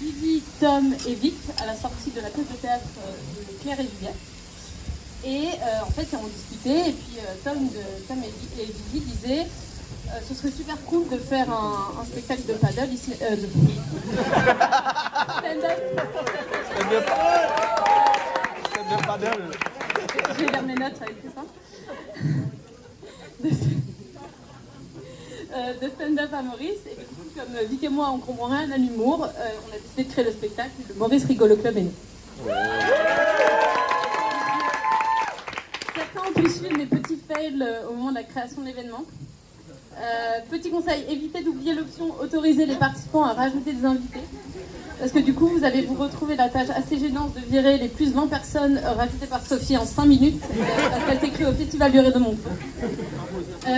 Vivi, Tom et Vic à la sortie de la pièce de théâtre de Claire et Juliette. Et en fait, on discutait, et puis Tom et Vivi disaient ce serait super cool de faire un spectacle de paddle ici. Stand-up paddle. Je vais lire mes notes avec tout ça. De stand-up à Maurice. Et du coup, comme Vic et moi, on comprend rien à l'humour, on a décidé de créer le spectacle. Le Maurice Rigolo Club est né. Certains ont pu suivre mes petits fails au moment de la création de l'événement. Petit conseil, évitez d'oublier l'option autoriser les participants à rajouter des invités. Parce que du coup, vous allez vous retrouver la tâche assez gênante de virer les plus 20 personnes rajoutées par Sophie en 5 minutes, parce qu'elle s'écrit au Festival du Ré-de-Mont.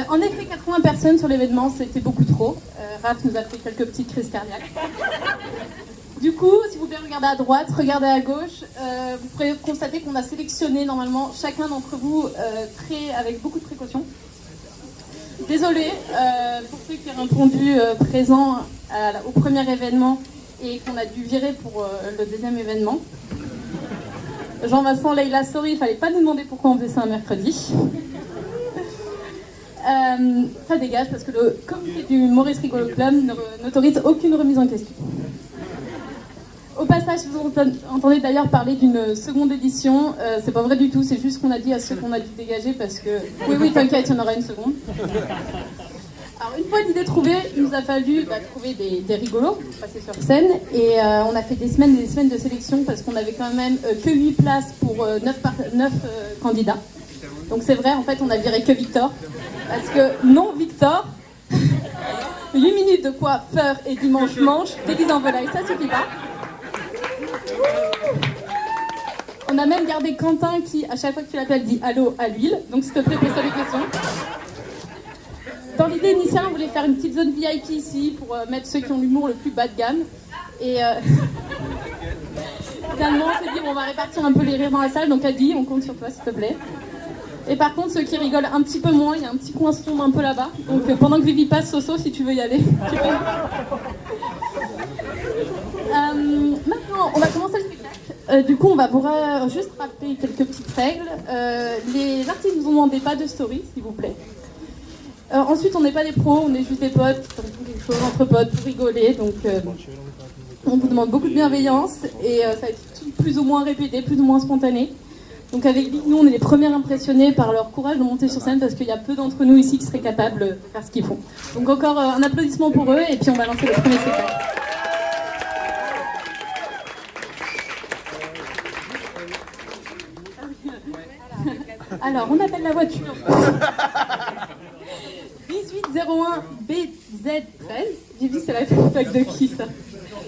En effet, 80 personnes sur l'événement, c'était beaucoup trop. Raph nous a fait quelques petites crises cardiaques. Du coup, si vous voulez regarder à droite, regardez à gauche, vous pourrez constater qu'on a sélectionné normalement chacun d'entre vous avec beaucoup de précautions. Désolée pour ceux qui ont répondu présents au premier événement et qu'on a dû virer pour le deuxième événement. Jean-Vincent, Leïla, sorry, il fallait pas nous demander pourquoi on faisait ça un mercredi. Ça dégage parce que le comité du Maurice Rigolo Club n'autorise aucune remise en question. Au passage, vous entendez d'ailleurs parler d'une seconde édition. C'est pas vrai du tout, c'est juste qu'on a dit à ceux qu'on a dû dégager parce que... Oui, t'inquiète, il y en aura une seconde. Alors, une fois l'idée trouvée, il nous a fallu trouver des rigolos pour passer sur scène. Et on a fait des semaines et des semaines de sélection parce qu'on avait quand même que 8 places pour 9 candidats. Donc c'est vrai, en fait, on a viré que Victor. Parce que non, Victor, 8 minutes de coiffeur et dimanche manche, déguisé en volaille, ça suffit pas. On a même gardé Quentin qui, à chaque fois que tu l'appelles, dit allô à l'huile. Donc s'il te plaît, pose-toi des questions. Dans l'idée initiale, on voulait faire une petite zone VIP ici pour mettre ceux qui ont l'humour le plus bas de gamme. Et finalement, on s'est dit, on va répartir un peu les rires dans la salle. Donc Adi, on compte sur toi, s'il te plaît. Et par contre, ceux qui rigolent un petit peu moins, il y a un petit coin sombre un peu là-bas. Donc pendant que Vivi passe, Soso, si tu veux y aller, tu peux. Maintenant, on va commencer le spectacle. Du coup, on va juste rappeler quelques petites règles. Les artistes nous ont demandé pas de story, s'il vous plaît. Ensuite, on n'est pas des pros, on est juste des potes, on fait quelque chose entre potes pour rigoler. Donc, on vous demande beaucoup de bienveillance et ça va être plus ou moins répété, plus ou moins spontané. Donc avec nous, on est les premiers impressionnés par leur courage de monter sur scène parce qu'il y a peu d'entre nous ici qui seraient capables de faire ce qu'ils font. Donc encore un applaudissement pour eux et puis on va lancer le premier spectacle. Alors, on appelle la voiture 1801 BZ13. J'ai vu, c'est la plaque de qui ça?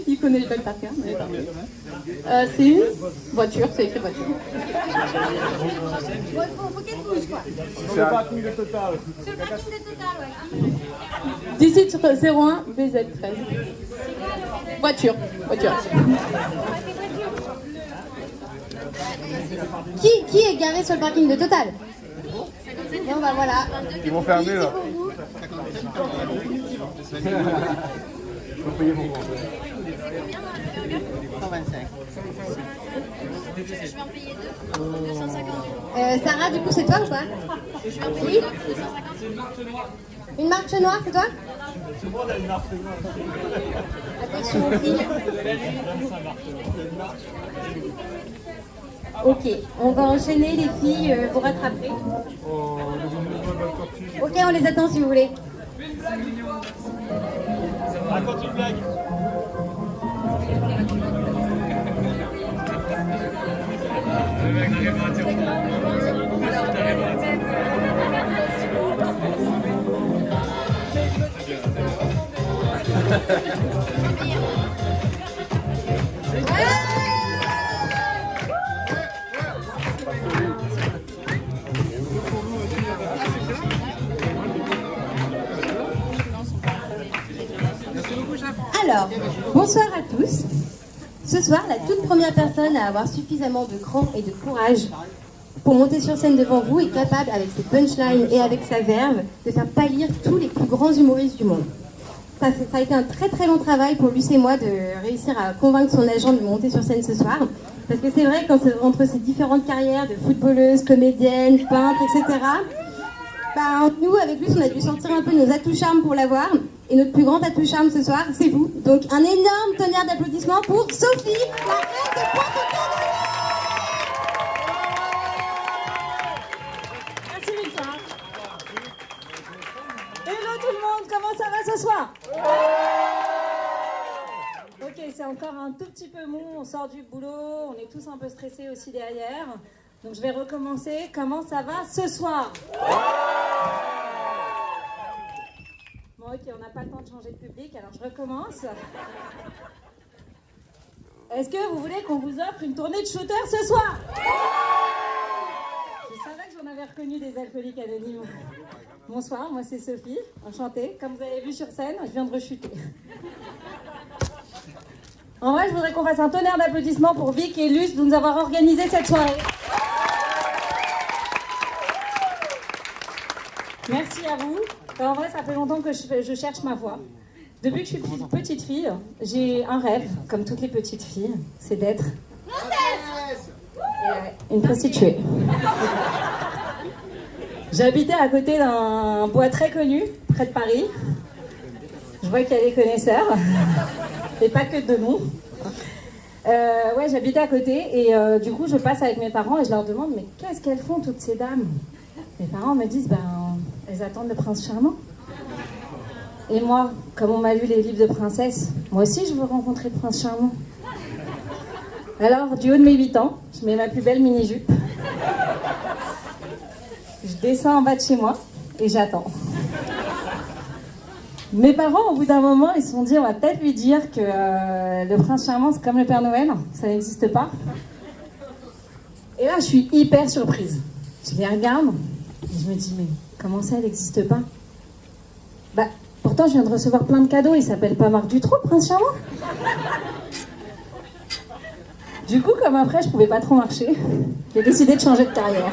Il connaît les plaques par cœur. C'est une voiture, c'est écrit voiture. Faut qu'elle bouge quoi. C'est le parking de Total. Sur le parking de Total, ouais. 1801 BZ13. Voiture. Qui est garé sur le parking de Total? Bon bah voilà. Ils vont fermer là. Je peux payer mon compte. 125. Je vais en payer 2. 250 €. Sarah, du coup, c'est toi ou pas? Je vais en payer 250 €. Une marche noire, c'est toi? C'est moi, là, une marche noire. Attention au fil. Ok, on va enchaîner, les filles, vous rattraper. Ok, on les attend si vous voulez. Raconte une blague. Alors, bonsoir à tous. Ce soir, la toute première personne à avoir suffisamment de cran et de courage pour monter sur scène devant vous est capable, avec ses punchlines et avec sa verve, de faire pâlir tous les plus grands humoristes du monde. Ça a été un très très long travail pour Luce et moi de réussir à convaincre son agent de monter sur scène ce soir. Parce que c'est vrai qu'entre ces différentes carrières de footballeuse, comédienne, peintre, etc., nous, avec Luce, on a dû sortir un peu nos atouts charmes pour l'avoir. Et notre plus grand atout charme ce soir, c'est vous. Donc un énorme tonnerre d'applaudissements pour Sophie, la reine de Pointe-aux-Trembles. Merci Victoire. Hello tout le monde, comment ça va ce soir? Ok, c'est encore un tout petit peu mou, on sort du boulot, on est tous un peu stressés aussi derrière. Donc je vais recommencer. Comment ça va ce soir? Bon ok, on n'a pas le temps de changer de public, alors je recommence. Est-ce que vous voulez qu'on vous offre une tournée de shooter ce soir? Je savais que j'en avais reconnu des alcooliques anonymes. Bonsoir, moi c'est Sophie, enchantée. Comme vous avez vu sur scène, je viens de rechuter. En vrai, je voudrais qu'on fasse un tonnerre d'applaudissements pour Vic et Luce de nous avoir organisé cette soirée. Merci à vous. En vrai, ça fait longtemps que je cherche ma voie. Depuis que je suis petite fille, j'ai un rêve, comme toutes les petites filles, c'est d'être une prostituée. J'habitais à côté d'un bois très connu, près de Paris. Je vois qu'il y a des connaisseurs, et pas que de nous. Ouais, j'habitais à côté, et du coup, je passe avec mes parents et je leur demande, mais qu'est-ce qu'elles font, toutes ces dames? Mes parents me disent, elles attendent le prince charmant. Et moi, comme on m'a lu les livres de princesse, moi aussi je veux rencontrer le prince charmant. Alors, du haut de mes 8 ans, je mets ma plus belle mini-jupe. Je descends en bas de chez moi et j'attends. Mes parents, au bout d'un moment, ils se sont dit, on va peut-être lui dire que le prince charmant, c'est comme le Père Noël, ça n'existe pas. Et là, je suis hyper surprise. Je les regarde et je me dis, mais comment ça, elle n'existe pas? Pourtant, je viens de recevoir plein de cadeaux. Il s'appelle pas Marc Dutroux, le prince charmant. Du coup, comme après, je pouvais pas trop marcher, j'ai décidé de changer de carrière.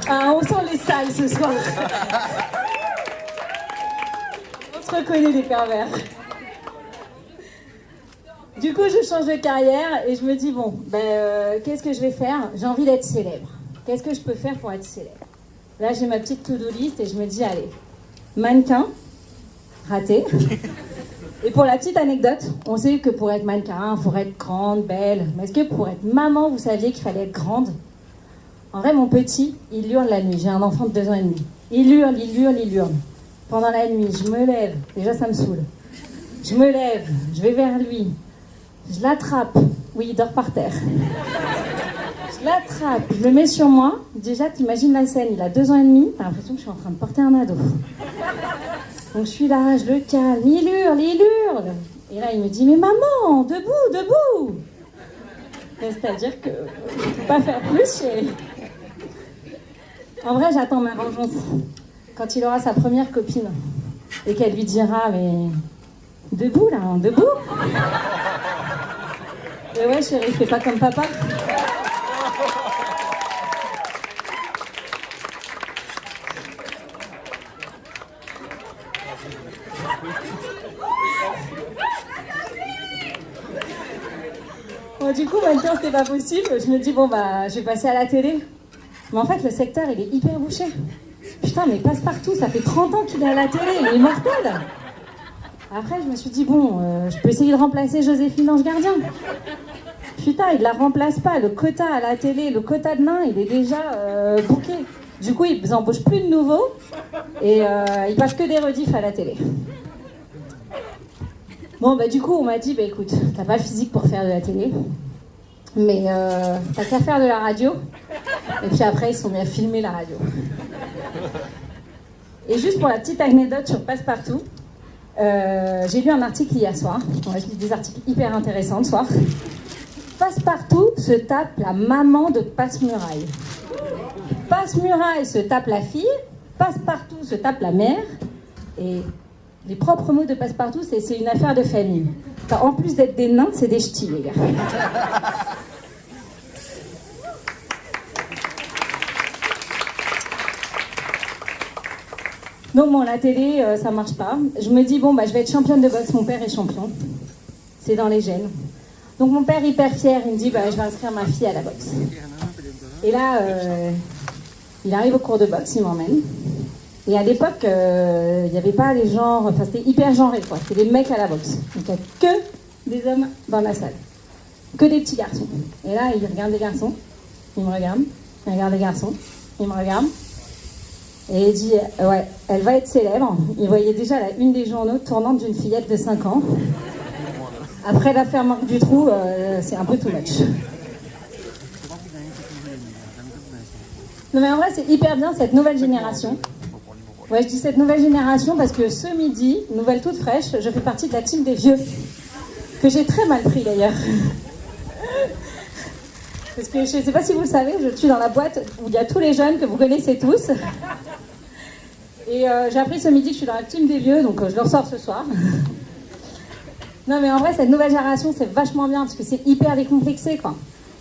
Ah, on sent les salles ce soir. On se reconnaît des pervers. Du coup, je change de carrière et je me dis, bon, qu'est-ce que je vais faire? J'ai envie d'être célèbre. Qu'est-ce que je peux faire pour être célèbre? Là, j'ai ma petite to-do list et je me dis, allez, mannequin, raté. Et pour la petite anecdote, on sait que pour être mannequin, il faut être grande, belle. Mais est-ce que pour être maman, vous saviez qu'il fallait être grande? En vrai, mon petit, il hurle la nuit. J'ai un enfant de 2 ans et demi. Il hurle, il hurle, il hurle. Pendant la nuit, je me lève. Déjà, ça me saoule. Je me lève, je vais vers lui. Je l'attrape. Oui, il dort par terre. Je l'attrape, je le mets sur moi. Déjà, t'imagines la scène, il a 2 ans et demi. T'as l'impression que je suis en train de porter un ado. Donc je suis là, je le calme. Il hurle, il hurle. Et là, il me dit, mais maman, debout, debout. C'est-à-dire que je ne peux pas faire plus, chérie. En vrai, j'attends ma vengeance. Quand il aura sa première copine. Et qu'elle lui dira, mais debout là, hein, debout. Et ouais, chérie, fais pas comme papa. Bon, du coup, maintenant, c'était pas possible. Je me dis, je vais passer à la télé. Mais en fait, le secteur, il est hyper bouché. Putain, mais Passepartout, ça fait 30 ans qu'il est à la télé, il est mortel. Après, je me suis dit, je peux essayer de remplacer Joséphine Ange Gardien. Putain, il la remplace pas. Le quota à la télé, le quota de nains, il est déjà booké. Du coup, ils embauchent plus de nouveaux et ils passent que des rediffs à la télé. Bon, du coup, on m'a dit, écoute, t'as pas le physique pour faire de la télé, mais t'as qu'à faire de la radio. Et puis après, ils sont mis à filmer la radio. Et juste pour la petite anecdote sur Passepartout, j'ai lu un article hier soir. Je lis des articles hyper intéressants le soir. Passepartout se tape la maman de Passe-Muraille. Passe-Muraille se tape la fille. Passepartout se tape la mère. Et les propres mots de Passepartout, c'est une affaire de famille. Enfin, en plus d'être des nains, c'est des ch'tis, les gars. Donc bon, la télé, ça marche pas. Je me dis, bon, bah, je vais être championne de boxe. Mon père est champion. C'est dans les gènes. Donc mon père, hyper fier, il me dit, bah, je vais inscrire ma fille à la boxe. Et là, il arrive au cours de boxe, il m'emmène. Et à l'époque, il n'y avait pas les genres, enfin c'était hyper genré, quoi. C'était des mecs à la boxe. Donc il n'y a que des hommes dans la salle. Que des petits garçons. Et là, il regarde les garçons, il me regarde, il regarde les garçons, il me regarde. Et il dit, ouais, elle va être célèbre. Il voyait déjà la une des journaux tournante d'une fillette de 5 ans. Après l'affaire Marc Dutroux, c'est un peu too much. Non mais en vrai, c'est hyper bien cette nouvelle génération. Ouais, je dis cette nouvelle génération parce que ce midi, nouvelle toute fraîche, je fais partie de la team des vieux. Que j'ai très mal pris d'ailleurs. Parce que je ne sais pas si vous le savez, je suis dans la boîte où il y a tous les jeunes que vous connaissez tous. Et j'ai appris ce midi que je suis dans la team des vieux, donc je le ressors ce soir. Non mais en vrai, cette nouvelle génération, c'est vachement bien parce que c'est hyper décomplexé, quoi.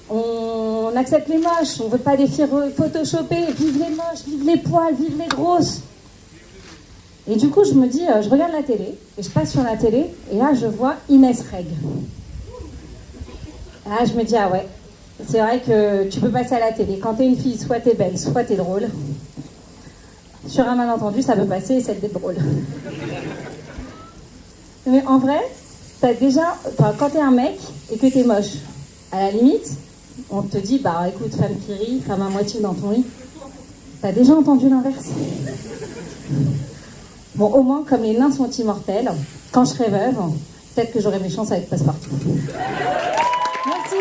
On accepte les moches, on veut pas des filles photoshopées, vive les moches, vive les poils, vive les grosses. Et du coup, je me dis, je regarde la télé, et je passe sur la télé, et là, je vois Inès Reg. Là, je me dis, ah ouais, c'est vrai que tu peux passer à la télé. Quand t'es une fille, soit t'es belle, soit t'es drôle. Sur un malentendu, ça peut passer, et celle d'être drôle. Mais en vrai, t'as déjà, quand t'es un mec, et que t'es moche, à la limite, on te dit, bah écoute, femme qui rit, femme à moitié dans ton lit. T'as déjà entendu l'inverse? Bon, au moins, comme les nains sont immortels, quand je serai veuve, peut-être que j'aurai mes chances avec Passepartout. Merci.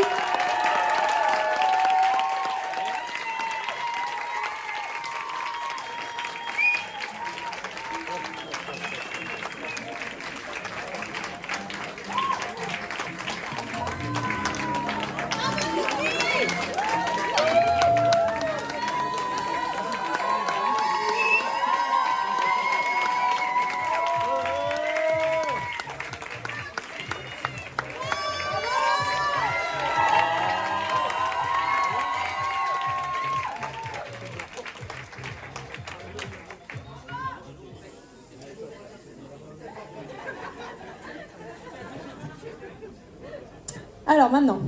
Alors maintenant,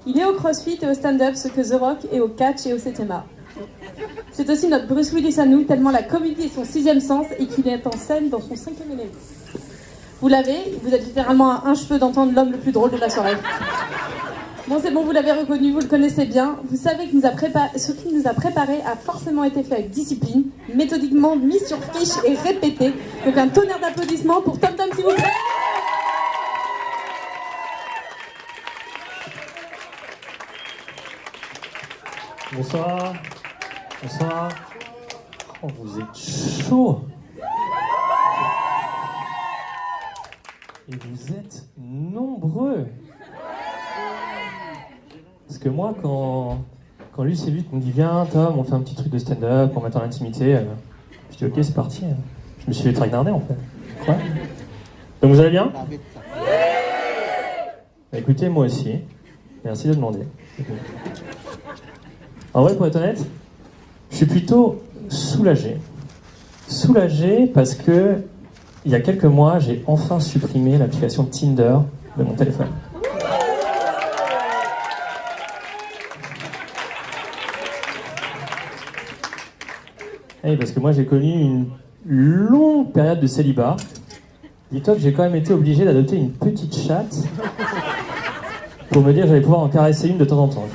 il est au crossfit et au stand-up ce que The Rock est au catch et au 7e art. C'est aussi notre Bruce Willis à nous, tellement la comédie est son 6e sens et qu'il est en scène dans son 5e élément. Vous l'avez, vous êtes littéralement à un cheveu d'entendre l'homme le plus drôle de la soirée. Bon, c'est bon, vous l'avez reconnu, vous le connaissez bien. Vous savez que ce qu'il nous a préparé a forcément été fait avec discipline, méthodiquement mis sur fiche et répété. Donc un tonnerre d'applaudissements pour Tom Tom, s'il vous plaît. Bonsoir. Bonsoir. Oh, vous êtes chaud. Et vous êtes nombreux. Parce que moi, quand Luce et Luc me dit viens Tom, on fait un petit truc de stand-up, on va dans l'intimité, je dis ok, c'est parti. Je me suis fait traquenarder en fait. Quoi. Donc vous allez bien? Bah, écoutez, moi aussi. Merci de demander. En vrai, pour être honnête, je suis plutôt soulagé. Soulagé parce que, il y a quelques mois, j'ai enfin supprimé l'application Tinder de mon téléphone. Oui, parce que moi, j'ai connu une longue période de célibat. Dis-toi que j'ai quand même été obligé d'adopter une petite chatte pour me dire que j'allais pouvoir en caresser une de temps en temps.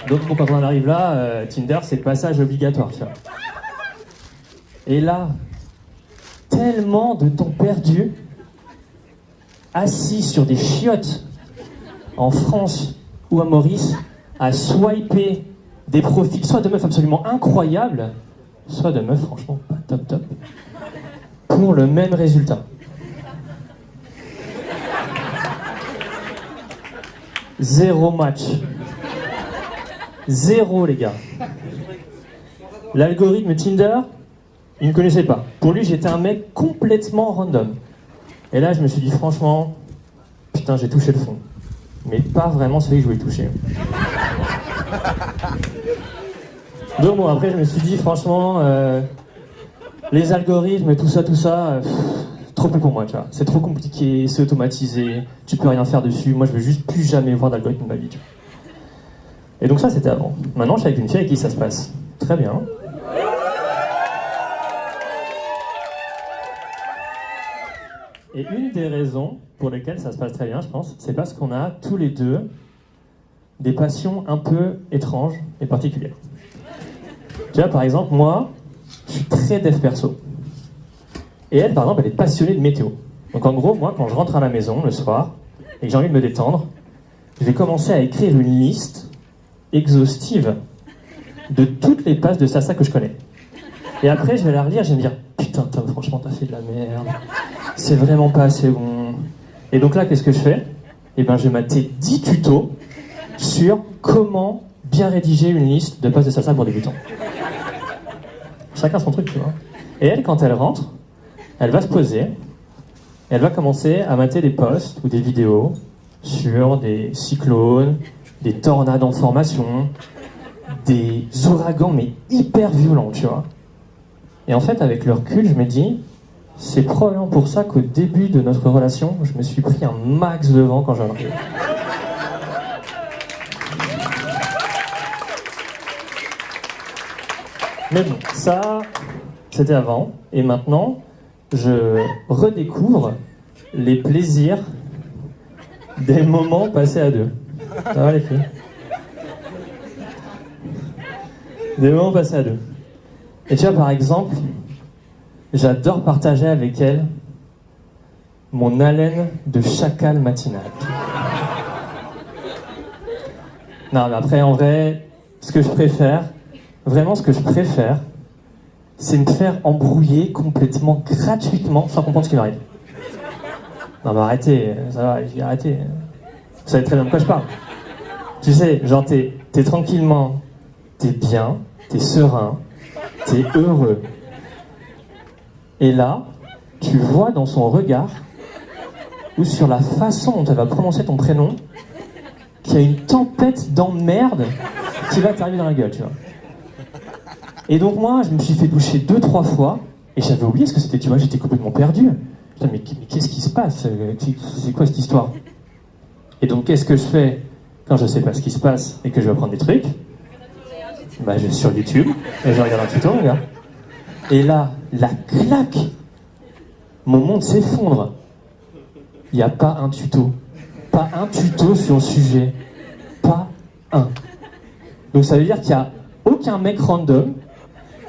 Donc bon, quand on en arrive là, Tinder, c'est le passage obligatoire, tu vois. Et là, tellement de temps perdu, assis sur des chiottes, en France ou à Maurice, à swiper des profils, soit de meufs absolument incroyables, soit de meufs franchement pas top top, pour le même résultat. Zéro match. Zéro, les gars. L'algorithme Tinder, il ne connaissait pas. Pour lui, j'étais un mec complètement random. Et là, je me suis dit, franchement, putain, j'ai touché le fond. Mais pas vraiment celui que je voulais toucher. Donc bon, après je me suis dit franchement, les algorithmes et tout ça, trop peu pour moi, tu vois. C'est trop compliqué, c'est automatisé, tu peux rien faire dessus. Moi je veux juste plus jamais voir d'algorithme de ma vie, tu vois. Et donc ça c'était avant. Maintenant je suis avec une fille avec qui ça se passe très bien. Et une des raisons pour lesquelles ça se passe très bien, je pense, c'est parce qu'on a tous les deux des passions un peu étranges et particulières. Tu vois, par exemple, moi, je suis très dev perso. Et elle, par exemple, elle est passionnée de météo. Donc en gros, moi, quand je rentre à la maison le soir et que j'ai envie de me détendre, je vais commencer à écrire une liste exhaustive de toutes les passes de salsa que je connais. Et après, je vais la relire, je vais me dire « Putain, Tom, franchement, t'as fait de la merde. C'est vraiment pas assez bon. » Et donc là, qu'est-ce que je fais ? Eh ben, je vais mater 10 tutos sur comment bien rédiger une liste de passes de salsa pour débutants. Chacun son truc, tu vois. Et elle, quand elle rentre, elle va se poser, et elle va commencer à mater des posts ou des vidéos sur des cyclones, des tornades en formation, des ouragans, mais hyper violents, tu vois. Et en fait, avec le recul, je me dis, c'est probablement pour ça qu'au début de notre relation, je me suis pris un max de vent quand j'arrive. Mais bon, ça, c'était avant. Et maintenant, je redécouvre les plaisirs des moments passés à deux. Ça va les filles ? Des moments passés à deux. Et tu vois, par exemple, j'adore partager avec elle mon haleine de chacal matinal. Non, mais après, en vrai, ce que je préfère, c'est me faire embrouiller complètement, gratuitement, sans comprendre ce qui m'arrive. Non, mais arrêtez, ça va, arrêtez. Vous savez très bien de quoi je parle. Tu sais, genre, t'es tranquillement, t'es bien, t'es serein, t'es heureux. Et là, tu vois dans son regard, ou sur la façon dont elle va prononcer ton prénom, qu'il y a une tempête d'emmerde qui va t'arriver dans la gueule, tu vois. Et donc moi, je me suis fait doucher 2-3 fois, et j'avais oublié ce que c'était, tu vois, j'étais complètement perdu. Putain, mais qu'est-ce qui se passe ? C'est quoi cette histoire ? Et donc, qu'est-ce que je fais quand je sais pas ce qui se passe et que je vais apprendre des trucs ? Bah, je vais sur YouTube, et je regarde un tuto, regarde. Et là, la claque, mon monde s'effondre. Il n'y a pas un tuto. Pas un tuto sur le sujet. Pas un. Donc ça veut dire qu'il n'y a aucun mec random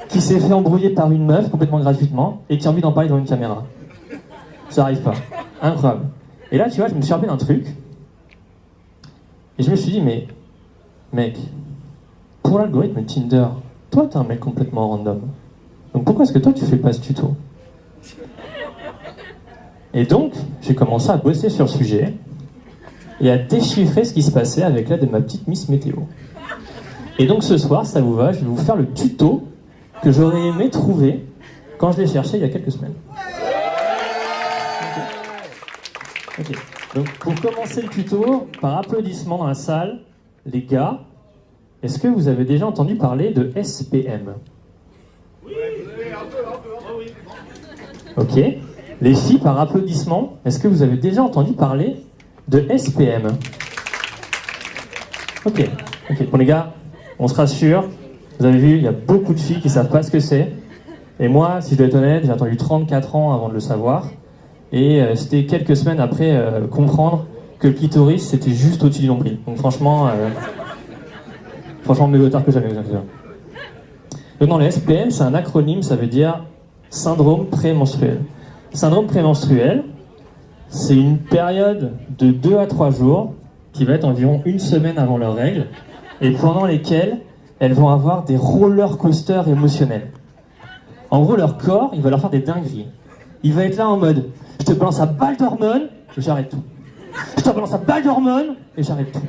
qui s'est fait embrouiller par une meuf complètement gratuitement et qui a envie d'en parler dans une caméra. Ça arrive pas. Incroyable. Et là, tu vois, je me suis rappelé d'un truc. Et je me suis dit, mais, mec, pour l'algorithme Tinder, toi, t'es un mec complètement random. Donc pourquoi est-ce que toi, tu fais pas ce tuto ? Et donc, j'ai commencé à bosser sur le sujet et à déchiffrer ce qui se passait avec l'aide de ma petite Miss Météo. Et donc ce soir, ça vous va, je vais vous faire le tuto que j'aurais aimé trouver quand je l'ai cherché il y a quelques semaines. Ok. Donc pour commencer le tuto, par applaudissement dans la salle, les gars, est-ce que vous avez déjà entendu parler de SPM ? Ok. Les filles, par applaudissement, est-ce que vous avez déjà entendu parler de SPM ? Ok. Bon les gars, on se rassure. Vous avez vu, il y a beaucoup de filles qui ne savent pas ce que c'est. Et moi, si je dois être honnête, j'ai attendu 34 ans avant de le savoir. Et c'était quelques semaines après comprendre que le clitoris, c'était juste au-dessus du nombril. Donc franchement, mieux vaut tard que jamais, vous inquiétez pas. Donc non, le SPM, c'est un acronyme, ça veut dire syndrome prémenstruel. Syndrome prémenstruel, c'est une période de 2 à 3 jours qui va être environ une semaine avant leurs règles et pendant lesquelles elles vont avoir des roller coasters émotionnels. En gros, leur corps, il va leur faire des dingueries. Il va être là en mode, je te balance à balle d'hormones et j'arrête tout. Je te balance à balle d'hormones et j'arrête tout.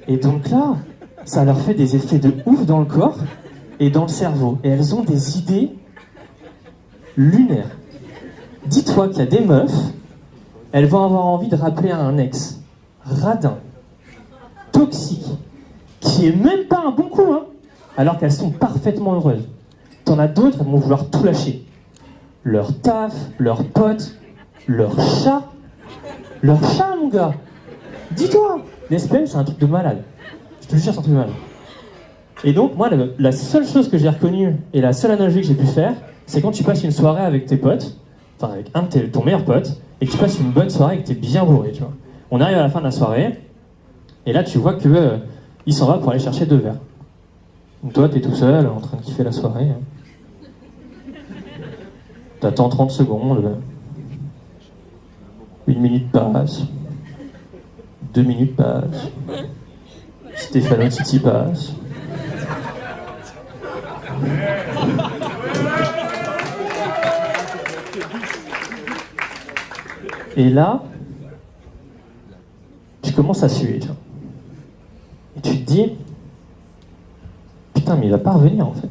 Et donc là, ça leur fait des effets de ouf dans le corps et dans le cerveau. Et elles ont des idées lunaires. Dis-toi qu'il y a des meufs, elles vont avoir envie de rappeler à un ex radin, toxique, qui est même pas un bon coup, hein, alors qu'elles sont parfaitement heureuses. T'en as d'autres, elles vont vouloir tout lâcher. Leur taf, leurs potes, leur chat. Leur chat, mon gars. Dis-toi, l'SPM, c'est un truc de malade. Je te jure, c'est un truc de malade. Et donc, moi, la seule chose que j'ai reconnue et la seule analogie que j'ai pu faire, c'est quand tu passes une soirée avec tes potes, enfin avec ton meilleur pote, et que tu passes une bonne soirée et que t'es bien bourré, tu vois. On arrive à la fin de la soirée, et là, tu vois que il s'en va pour aller chercher 2 verres. Donc toi, t'es tout seul, en train de kiffer la soirée. T'attends 30 secondes. 1 minute passe. 2 minutes passent. Stéphano Titi passe. Et là, tu commences à suer, tu vois. Et tu te dis, putain, mais il va pas revenir en fait.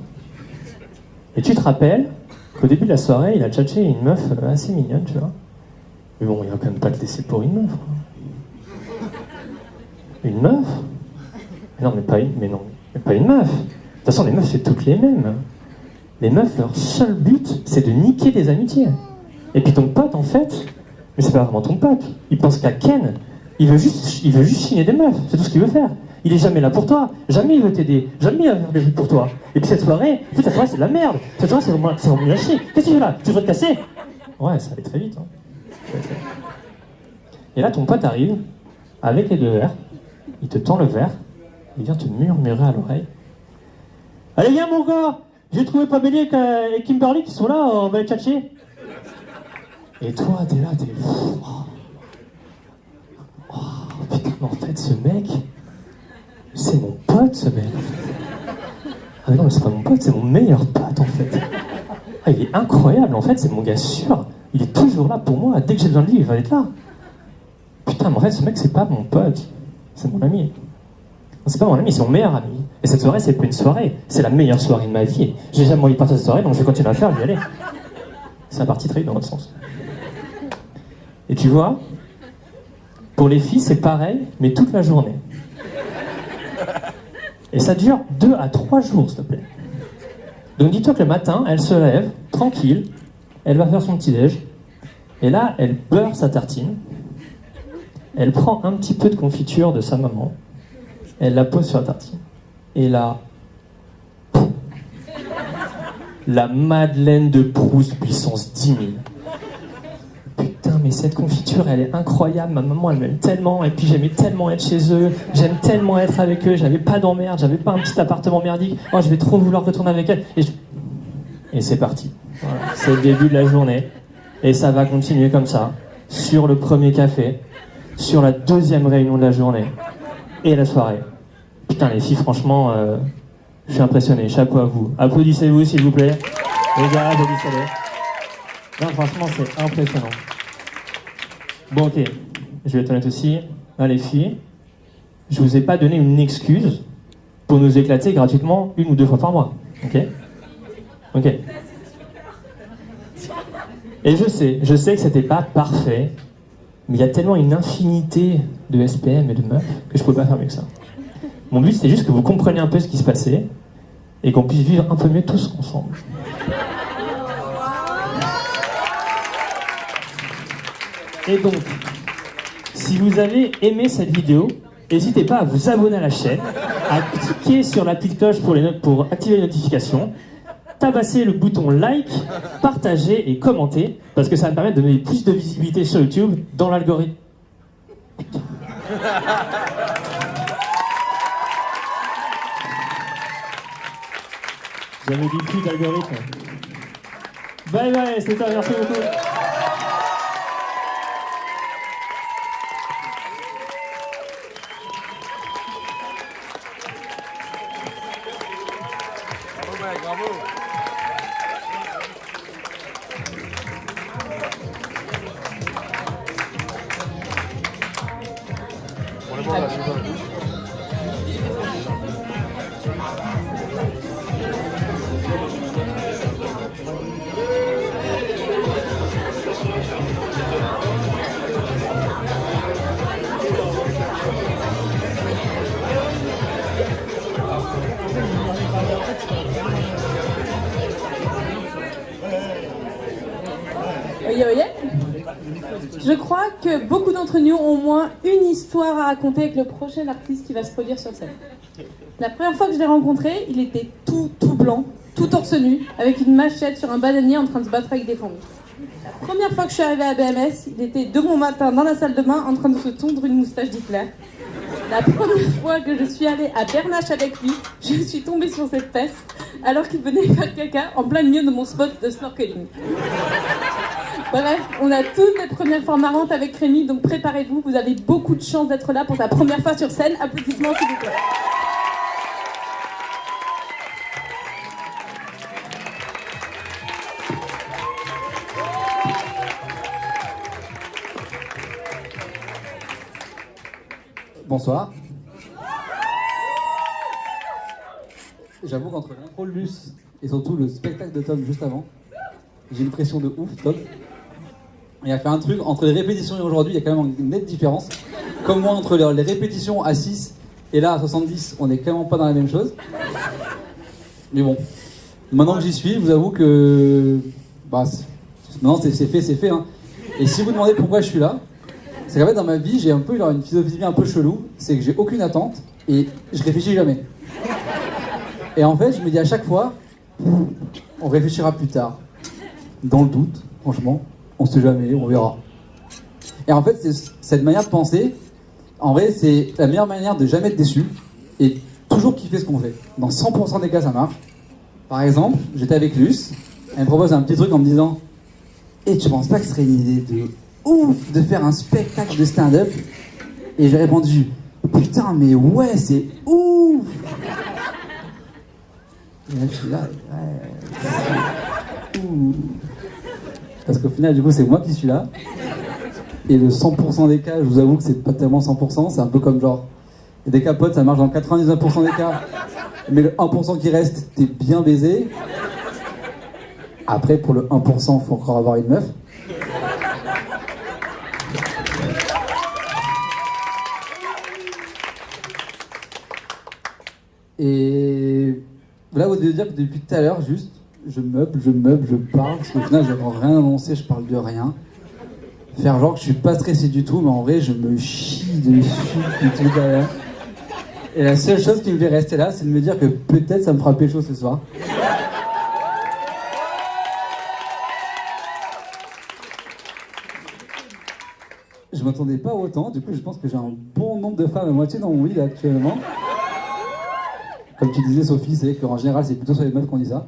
Et tu te rappelles qu'au début de la soirée, il a tchatché une meuf assez mignonne, tu vois. Mais bon, il va quand même pas te laisser pour une meuf. Quoi. Une meuf ? Non, mais pas une meuf. De toute façon, les meufs, c'est toutes les mêmes. Les meufs, leur seul but, c'est de niquer des amitiés. Et puis ton pote, en fait, mais c'est pas vraiment ton pote. Il pense qu'à Ken, il veut juste chiner des meufs. C'est tout ce qu'il veut faire. Il est jamais là pour toi. Jamais il veut t'aider. Jamais il va faire des trucs pour toi. Et puis cette soirée, c'est de la merde. Cette soirée, c'est vraiment nul à chier. Qu'est-ce que tu fais là? Tu veux te casser? Ouais, ça allait très vite. Hein. Et là, ton pote arrive avec les 2 verres. Il te tend le verre. Il vient te murmurer à l'oreille. Allez, viens, mon gars! J'ai trouvé Pamela et Kimberly qui sont là, on va les tchatcher. Et toi, t'es là, t'es... Oh, putain, mais en fait, ce mec, c'est mon pote, ce mec. Ah mais non, mais c'est pas mon pote, c'est mon meilleur pote, en fait. Ah, il est incroyable, en fait, c'est mon gars sûr. Il est toujours là pour moi, dès que j'ai besoin de lui, il va être là. Putain, mais en fait, ce mec, c'est pas mon pote, c'est mon ami. C'est pas mon ami, c'est mon meilleur ami. Et cette soirée, c'est pas une soirée, c'est la meilleure soirée de ma vie. J'ai jamais envie de partir cette soirée, donc je vais continuer à faire, je vais y aller. C'est parti très vite dans votre sens. Et tu vois, pour les filles, c'est pareil, mais toute la journée. Et ça dure 2 à 3 jours, s'il te plaît. Donc dis-toi que le matin, elle se lève, tranquille, elle va faire son petit-déj, et là, elle beurre sa tartine, elle prend un petit peu de confiture de sa maman, elle la pose sur la tartine, et là, la Madeleine de Proust puissance 10 000. Putain, mais cette confiture, elle est incroyable, ma maman, elle m'aime tellement, et puis j'aimais tellement être chez eux, j'aime tellement être avec eux, j'avais pas d'emmerde, j'avais pas un petit appartement merdique, oh, je vais trop vouloir retourner avec elle, et c'est parti. Voilà. C'est le début de la journée, et ça va continuer comme ça, sur le premier café, sur la 2e réunion de la journée, et la soirée. Putain, les filles, franchement, je suis impressionné, chapeau à vous. Applaudissez-vous, s'il vous plaît. Les gars, applaudissez-les. Non, franchement, c'est impressionnant. Bon, ok, je vais être honnête aussi. Là, les filles, je vous ai pas donné une excuse pour nous éclater gratuitement 1 ou 2 fois par mois. Ok? Ok. Et je sais que c'était pas parfait, mais il y a tellement une infinité de SPM et de meufs que je pouvais pas faire mieux que ça. Mon but, c'était juste que vous compreniez un peu ce qui se passait et qu'on puisse vivre un peu mieux tous ensemble. Et donc, si vous avez aimé cette vidéo, n'hésitez pas à vous abonner à la chaîne, à cliquer sur la petite cloche pour activer les notifications, tabasser le bouton like, partager et commenter, parce que ça va me permettre de donner plus de visibilité sur YouTube dans l'algorithme. J'avais dit plus d'algorithme. Bye bye, c'était ça, merci beaucoup. Bravo. On est bon là, c'est bon. Je crois que beaucoup d'entre nous ont au moins une histoire à raconter avec le prochain artiste qui va se produire sur scène. La première fois que je l'ai rencontré, il était tout blanc, tout torse nu, avec une machette sur un bananier en train de se battre avec des fourmis. La première fois que je suis arrivée à BMS, il était 2 bon matin dans la salle de bain en train de se tondre une moustache d'Hitler. La première fois que je suis allée à Bernache avec lui, je suis tombée sur cette peste alors qu'il venait faire caca en plein milieu de mon spot de snorkeling. Bref, on a tous des premières fois marrantes avec Rémi, donc préparez-vous, vous avez beaucoup de chance d'être là pour sa première fois sur scène. Applaudissements s'il vous plaît. Bonsoir. J'avoue qu'entre l'intro de Luce et surtout le spectacle de Tom juste avant, j'ai une pression de ouf, Tom. Il a fait un truc, entre les répétitions et aujourd'hui, il y a quand même une nette différence. Comme moi, entre les répétitions à 6 et là à 70, on n'est clairement pas dans la même chose. Mais bon, maintenant que j'y suis, je vous avoue que... non, c'est fait. Hein. Et si vous demandez pourquoi je suis là, c'est qu'en fait dans ma vie j'ai un peu une philosophie de vie un peu chelou, c'est que j'ai aucune attente et je réfléchis jamais. Et en fait je me dis à chaque fois, on réfléchira plus tard. Dans le doute, franchement, on sait jamais, on verra. Et en fait cette manière de penser, en vrai c'est la meilleure manière de jamais être déçu et toujours kiffer ce qu'on fait. Dans 100% des cas ça marche. Par exemple, j'étais avec Luce, elle me propose un petit truc en me disant tu penses pas que ce serait une idée de ouf de faire un spectacle de stand-up? Et j'ai répondu putain mais ouais c'est ouf. Et là je suis là ouf. Parce qu'au final du coup c'est moi qui suis là et le 100% des cas je vous avoue que c'est pas tellement 100%, c'est un peu comme genre des capotes ça marche dans 99% des cas mais le 1% qui reste t'es bien baisé. Après pour le 1% faut encore avoir une meuf. Et là, vous devez dire que depuis tout à l'heure, juste, je meuble, je parle, parce qu'au final, je n'ai rien annoncé, je parle de rien. Faire genre que je suis pas stressé du tout, mais en vrai, je me chie dessus depuis tout à l'heure. Et la seule chose qui me fait rester là, c'est de me dire que peut-être ça me fera pécho ce soir. Je m'attendais pas autant, du coup, je pense que j'ai un bon nombre de femmes à moitié dans mon lit là, actuellement. Comme tu disais Sophie, c'est qu'en général c'est plutôt sur les meufs qu'on dit ça.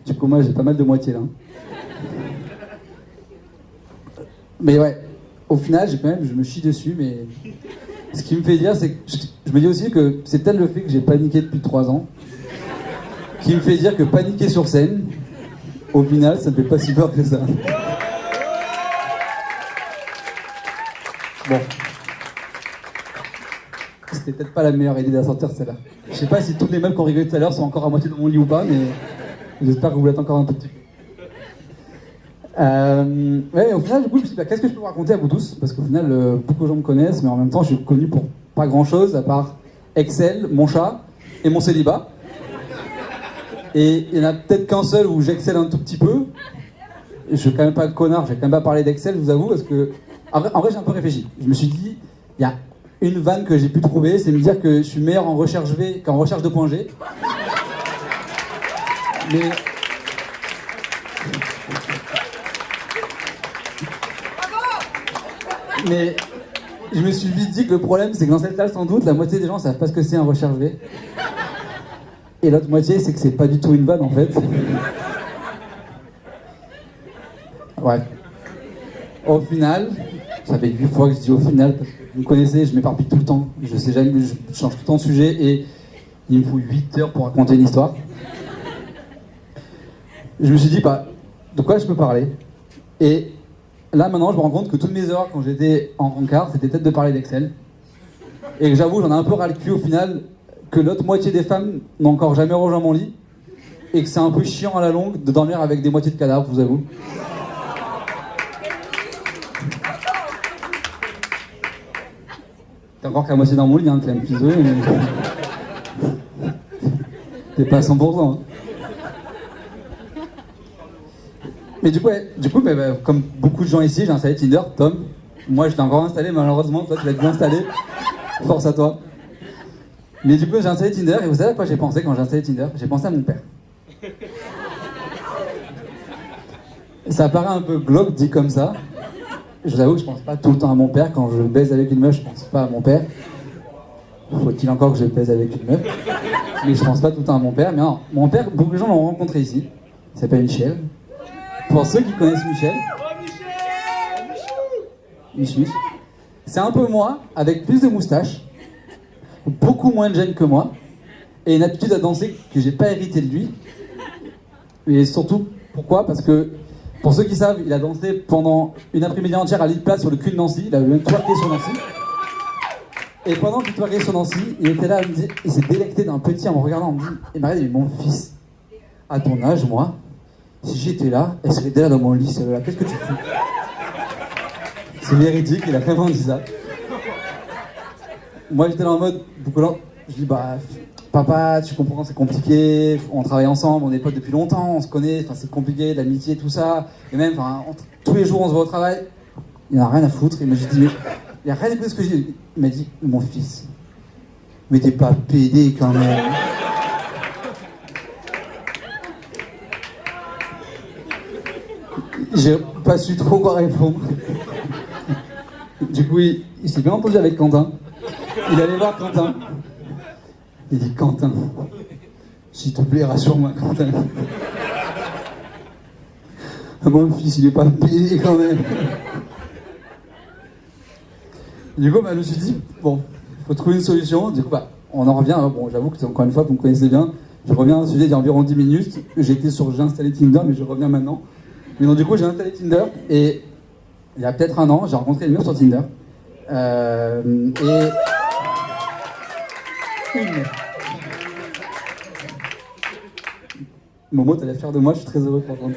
Du coup moi j'ai pas mal de moitié là. Mais ouais, au final je me chie dessus, mais ce qui me fait dire c'est que je me dis aussi que c'est peut-être le fait que j'ai paniqué depuis 3 ans qui me fait dire que paniquer sur scène, au final ça me fait pas si peur que ça. Bon. C'était peut-être pas la meilleure idée d'en sortir celle-là. Je sais pas si toutes les meufs qu'on rigolait tout à l'heure sont encore à moitié dans mon lit ou pas, mais j'espère que vous l'êtes encore un peu petit peu. Ouais, au final, du coup, je me suis dit, qu'est-ce que je peux vous raconter à vous tous? Parce qu'au final, beaucoup de gens me connaissent, mais en même temps, je suis connu pour pas grand-chose, à part Excel, mon chat et mon célibat. Et il y en a peut-être qu'un seul où j'excelle un tout petit peu. Je suis quand même pas le connard, j'ai quand même pas parlé d'Excel, je vous avoue, parce que... En vrai, j'ai un peu réfléchi. Je me suis dit, il y a une vanne que j'ai pu trouver, c'est me dire que je suis meilleur en recherche V qu'en recherche de point G. Mais je me suis vite dit que le problème, c'est que dans cette salle, sans doute, la moitié des gens savent pas ce que c'est un recherche V. Et l'autre moitié, c'est que c'est pas du tout une vanne, en fait. Ouais. Au final, ça fait 8 fois que je dis au final, parce que vous me connaissez, je m'éparpille tout le temps. Je sais jamais, je change tout le temps de sujet et il me faut 8 heures pour raconter une histoire. Je me suis dit, de quoi je peux parler? Et là, maintenant, je me rends compte que toutes mes erreurs quand j'étais en rencard, c'était peut-être de parler d'Excel. Et que j'avoue, j'en ai un peu ras le cul au final, que l'autre moitié des femmes n'ont encore jamais rejoint mon lit. Et que c'est un peu chiant à la longue de dormir avec des moitiés de cadavres, je vous avoue. T'es encore qu'à moitié dans mon lit, hein, Clem, désolé, mais... T'es pas à 100%. Hein. Mais du coup, comme beaucoup de gens ici, j'ai installé Tinder, Tom. Moi, je l'ai encore installé, malheureusement, toi, tu l'as bien installé. Force à toi. Mais du coup, j'ai installé Tinder, et vous savez à quoi j'ai pensé quand j'ai installé Tinder? J'ai pensé à mon père. Ça paraît un peu glauque dit comme ça. Je vous avoue que je pense pas tout le temps à mon père. Quand je baise avec une meuf, je pense pas à mon père. Faut-il encore que je baise avec une meuf? Mais je pense pas tout le temps à mon père. Mais non, mon père, beaucoup de gens l'ont rencontré ici. Il s'appelle Michel. Pour ceux qui connaissent Michel. Mich. C'est un peu moi, avec plus de moustaches, beaucoup moins de gêne que moi, et une attitude à danser que j'ai pas hérité de lui. Et surtout, pourquoi? Parce que, pour ceux qui savent, il a dansé pendant une après-midi entière à l'île Plate sur le cul de Nancy. Il a même twerké sur Nancy. Et pendant qu'il twerkait sur Nancy, il était là, il s'est délecté d'un petit en me regardant, en me dit, et Marie, il dit, mon fils, à ton âge, moi, si j'étais là, elle serait déjà dans mon lit, celle-là. Qu'est-ce que tu fous? C'est véridique, il a vraiment dit ça. Moi, j'étais là en mode, beaucoup de gens, je dis, bah, papa, tu comprends, c'est compliqué, on travaille ensemble, on est potes depuis longtemps, on se connaît, enfin, c'est compliqué, l'amitié, tout ça. Et même, enfin, tous les jours, on se voit au travail. Il n'a rien à foutre. Il m'a dit, mais il n'a rien à écouter ce que je dis. Il m'a dit, mon fils, mais t'es pas pédé quand même. J'ai pas su trop quoi répondre. Du coup, il s'est bien entendu avec Quentin. Il allait voir Quentin. Il dit, Quentin, s'il te plaît, rassure-moi, Quentin. Mon fils, il est pas payé quand même. Du coup, je me suis dit, bon, il faut trouver une solution. Du coup, on en revient. Bon, j'avoue que, encore une fois, vous me connaissez bien. Je reviens à un sujet d'il y a environ 10 minutes. J'ai installé Tinder, mais je reviens maintenant. Mais donc, du coup, j'ai installé Tinder. Et il y a peut-être un an, j'ai rencontré une meuf sur Tinder. Momo, t'as l'air fière de moi, je suis très heureux pour toi.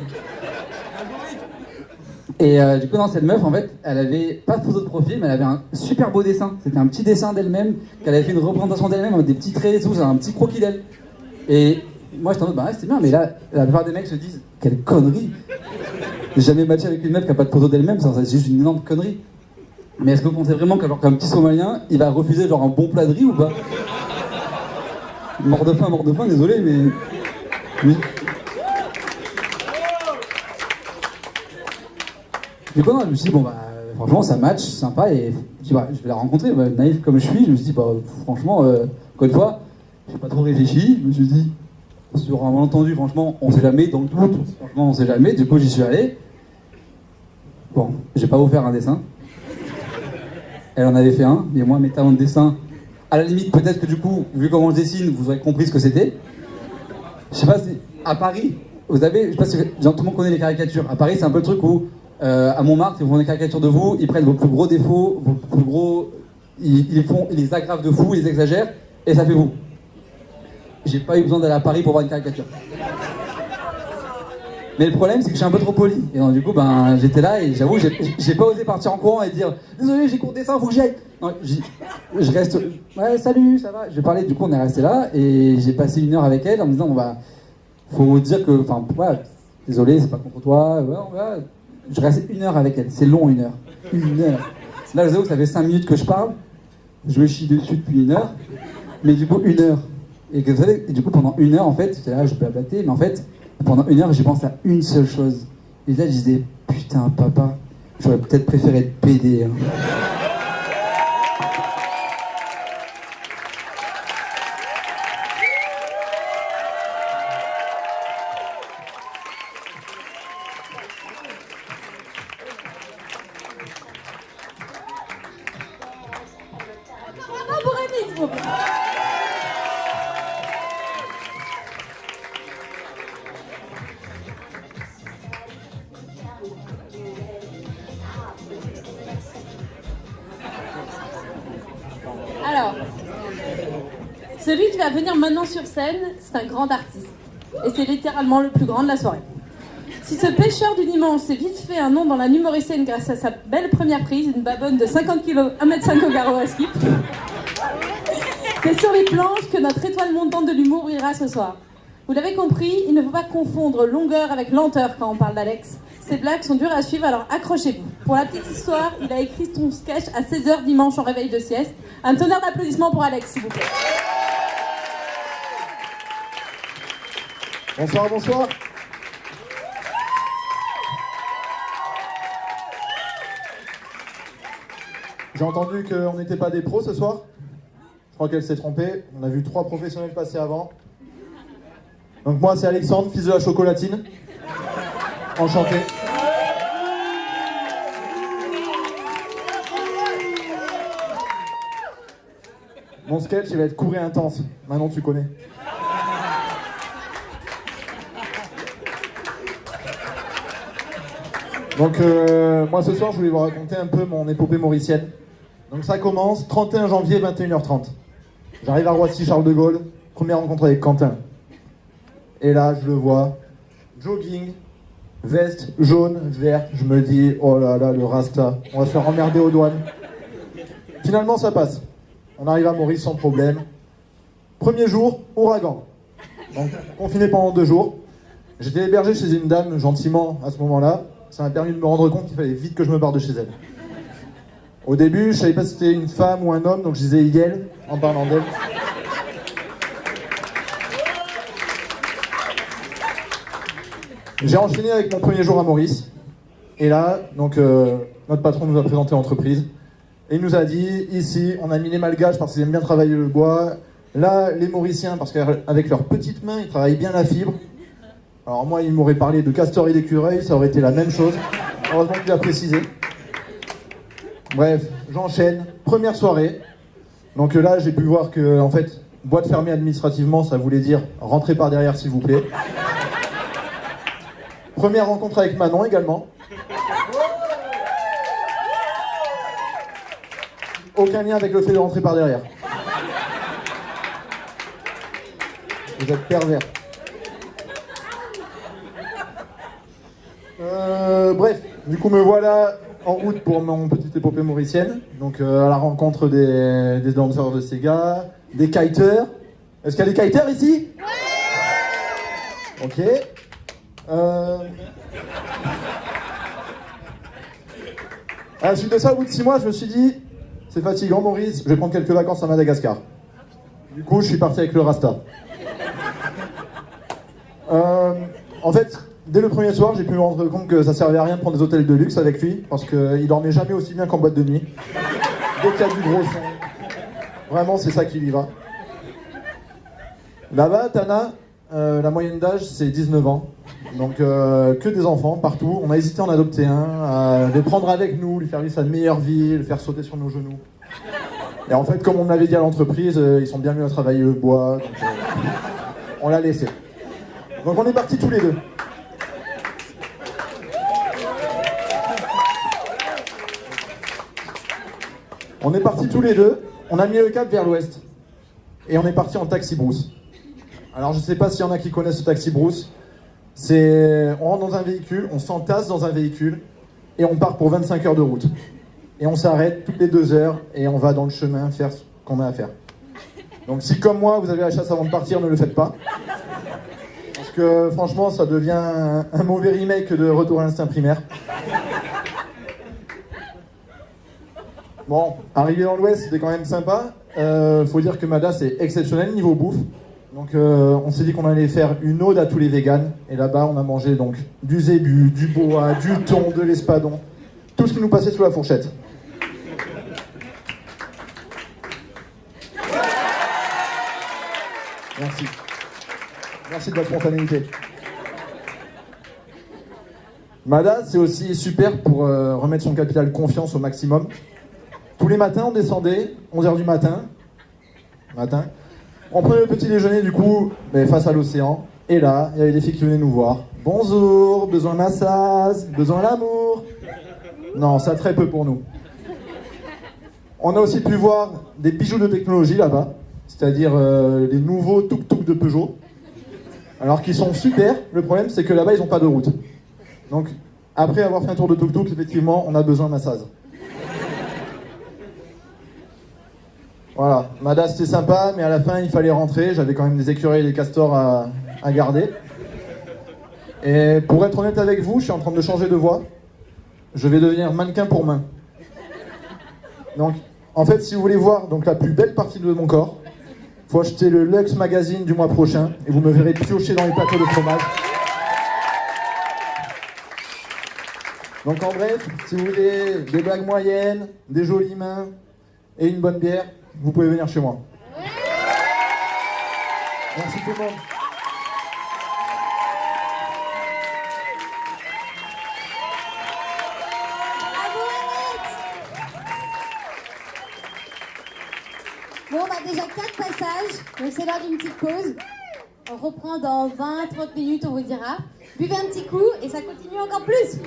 Et du coup, dans cette meuf, en fait, elle avait pas de photo de profil, mais elle avait un super beau dessin. C'était un petit dessin d'elle-même, qu'elle avait fait une représentation d'elle-même avec des petits traits et tout, c'est un petit croquis d'elle. Et moi, j'étais en mode, bah ouais, c'était bien, mais là, la plupart des mecs se disent, quelle connerie! J'ai jamais matché avec une meuf qui a pas de photo d'elle-même, c'est juste une énorme connerie. Mais est-ce que vous pensez vraiment qu'un petit Somalien, il va refuser genre un bon plat de riz ou pas? Mort de faim, désolé, mais... Oui. Du coup, non, je me suis dit, bon, bah, franchement, ça match, sympa, et je vais la rencontrer. Bah, naïf comme je suis, je me suis dit, bah, franchement, encore une fois, j'ai pas trop réfléchi. Je me suis dit, sur un malentendu, franchement, on sait jamais, dans le doute, franchement, on sait jamais. Du coup, j'y suis allé. Bon, j'ai pas offert un dessin. Elle en avait fait un, mais moi, mes talents de dessin, à la limite, peut-être que du coup, vu comment je dessine, vous aurez compris ce que c'était. Je sais pas si, à Paris, vous avez, je sais pas si genre, tout le monde connaît les caricatures. À Paris, c'est un peu le truc où, à Montmartre, ils font des caricatures de vous, ils prennent vos plus gros défauts, vos plus gros, ils les aggravent de fou, ils les exagèrent, et ça fait vous. J'ai pas eu besoin d'aller à Paris pour voir une caricature. Mais le problème, c'est que je suis un peu trop poli. Et donc, du coup, j'étais là et j'avoue, j'ai pas osé partir en courant et dire désolé, j'ai cours de dessin, faut que j'y aille. Non, je reste. Ouais, salut, ça va. Je vais parler. Du coup, on est resté là et j'ai passé 1 heure avec elle en me disant faut dire que, enfin, ouais, désolé, c'est pas contre toi. Ouais. Je reste 1 heure avec elle. C'est long, 1 heure. 1 heure. Là, je vous avoue que ça fait 5 minutes que je parle. Je me chie dessus depuis 1 heure. Mais du coup, 1 heure. Et que vous savez, du coup, pendant 1 heure, en fait, j'étais là, je blablatais, mais en fait. Pendant 1 heure, j'ai pensé à une seule chose. Et là, je disais, putain, papa, j'aurais peut-être préféré être PD. Hein. Alors, celui qui va venir maintenant sur scène, c'est un grand artiste. Et c'est littéralement le plus grand de la soirée. Si ce pêcheur du dimanche s'est vite fait un nom dans la numéricène grâce à sa belle première prise, une babonne de 50 kg, 1m5 au garrot à skip, c'est sur les planches que notre étoile montante de l'humour brillera ce soir. Vous l'avez compris, il ne faut pas confondre longueur avec lenteur quand on parle d'Alex. Ces blagues sont dures à suivre, alors accrochez-vous. Pour la petite histoire, il a écrit son sketch à 16h dimanche en réveil de sieste. Un tonnerre d'applaudissements pour Alex, s'il vous plaît. Bonsoir, bonsoir. J'ai entendu qu'on n'était pas des pros ce soir. Je crois qu'elle s'est trompée. On a vu 3 professionnels passer avant. Donc moi, c'est Alexandre, fils de la chocolatine. Enchanté. Mon sketch, il va être court et intense. Maintenant, tu connais. Donc moi ce soir je voulais vous raconter un peu mon épopée mauricienne. Donc ça commence 31 janvier 21h30. J'arrive à Roissy Charles de Gaulle, première rencontre avec Quentin. Et là je le vois, jogging, veste jaune, verte, je me dis oh là là le rasta, on va se faire emmerder aux douanes. Finalement ça passe. On arrive à Maurice sans problème. Premier jour, ouragan. Donc confiné pendant 2 jours. J'étais hébergé chez une dame gentiment à ce moment-là. Ça m'a permis de me rendre compte qu'il fallait vite que je me barre de chez elle. Au début, je savais pas si c'était une femme ou un homme, donc je disais Yel en parlant d'elle. J'ai enchaîné avec mon premier jour à Maurice. Et là, donc notre patron nous a présenté l'entreprise. Et il nous a dit, ici, on a mis les Malgaches parce qu'ils aiment bien travailler le bois. Là, les Mauriciens, parce qu'avec leurs petites mains, ils travaillent bien la fibre. Alors moi, il m'aurait parlé de castor et d'écureuil, ça aurait été la même chose. Heureusement qu'il a précisé. Bref, j'enchaîne. Première soirée. Donc là, j'ai pu voir que, en fait, boîte fermée administrativement, ça voulait dire rentrez par derrière, s'il vous plaît. Première rencontre avec Manon également. Aucun lien avec le fait de rentrer par derrière. Vous êtes pervers. Bref, du coup me voilà en route pour mon petite épopée mauricienne. Donc à la rencontre des danseurs de Sega, des kiteurs. Est-ce qu'il y a des kiteurs ici? Ouais. Ok. À la suite de ça, au bout de 6 mois, je me suis dit, c'est fatigant Maurice, je vais prendre quelques vacances à Madagascar. Du coup, je suis parti avec le Rasta. En fait, dès le premier soir, j'ai pu me rendre compte que ça servait à rien de prendre des hôtels de luxe avec lui, parce qu'il dormait jamais aussi bien qu'en boîte de nuit. Dès qu'il y a du gros son, vraiment c'est ça qui lui va. Là-bas, Tana, la moyenne d'âge c'est 19 ans, donc que des enfants partout. On a hésité à en adopter un, à le prendre avec nous, lui faire vivre sa meilleure vie, le faire sauter sur nos genoux. Et en fait, comme on l'avait dit à l'entreprise, ils sont bien mieux à travailler le bois, donc on l'a laissé. Donc on est partis tous les deux. On est partis tous les deux, on a mis le cap vers l'ouest. Et on est parti en taxi brousse. Alors je sais pas s'il y en a qui connaissent ce taxi brousse. On rentre dans un véhicule, on s'entasse dans un véhicule et on part pour 25 heures de route. Et on s'arrête toutes les 2 heures et on va dans le chemin faire ce qu'on a à faire. Donc si comme moi vous avez la chasse avant de partir, ne le faites pas. Parce que franchement ça devient un mauvais remake de Retour à l'instinct primaire. Bon, arrivé dans l'ouest, c'était quand même sympa. Faut dire que Mada, c'est exceptionnel niveau bouffe. Donc on s'est dit qu'on allait faire une ode à tous les véganes. Et là-bas, on a mangé donc du zébu, du boa, du thon, de l'espadon. Tout ce qui nous passait sous la fourchette. Merci. Merci de votre spontanéité. Mada, c'est aussi super pour remettre son capital confiance au maximum. Tous les matins, on descendait, 11h du matin. On prenait le petit déjeuner, du coup, face à l'océan. Et là, il y avait des filles qui venaient nous voir. Bonjour, besoin de massage, besoin d'amour. Non, ça très peu pour nous. On a aussi pu voir des bijoux de technologie là-bas. C'est-à-dire les nouveaux tuk-tuk de Peugeot. Alors qu'ils sont super, le problème c'est que là-bas, ils n'ont pas de route. Donc, après avoir fait un tour de tuk-tuk, effectivement, on a besoin de massage. Voilà, Mada c'était sympa, mais à la fin il fallait rentrer, j'avais quand même des écureuils et des castors à garder. Et pour être honnête avec vous, je suis en train de changer de voie. Je vais devenir mannequin pour main. Donc, en fait, si vous voulez voir donc, la plus belle partie de mon corps, faut acheter le Lux Magazine du mois prochain et vous me verrez piocher dans les plateaux de fromage. Donc en bref, si vous voulez des blagues moyennes, des jolies mains et une bonne bière, vous pouvez venir chez moi. Merci tout le monde. Bon, bah déjà 4 passages, donc c'est l'heure d'une petite pause. On reprend dans 20-30 minutes, on vous dira. Buvez un petit coup et ça continue encore plus.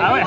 Ah ouais.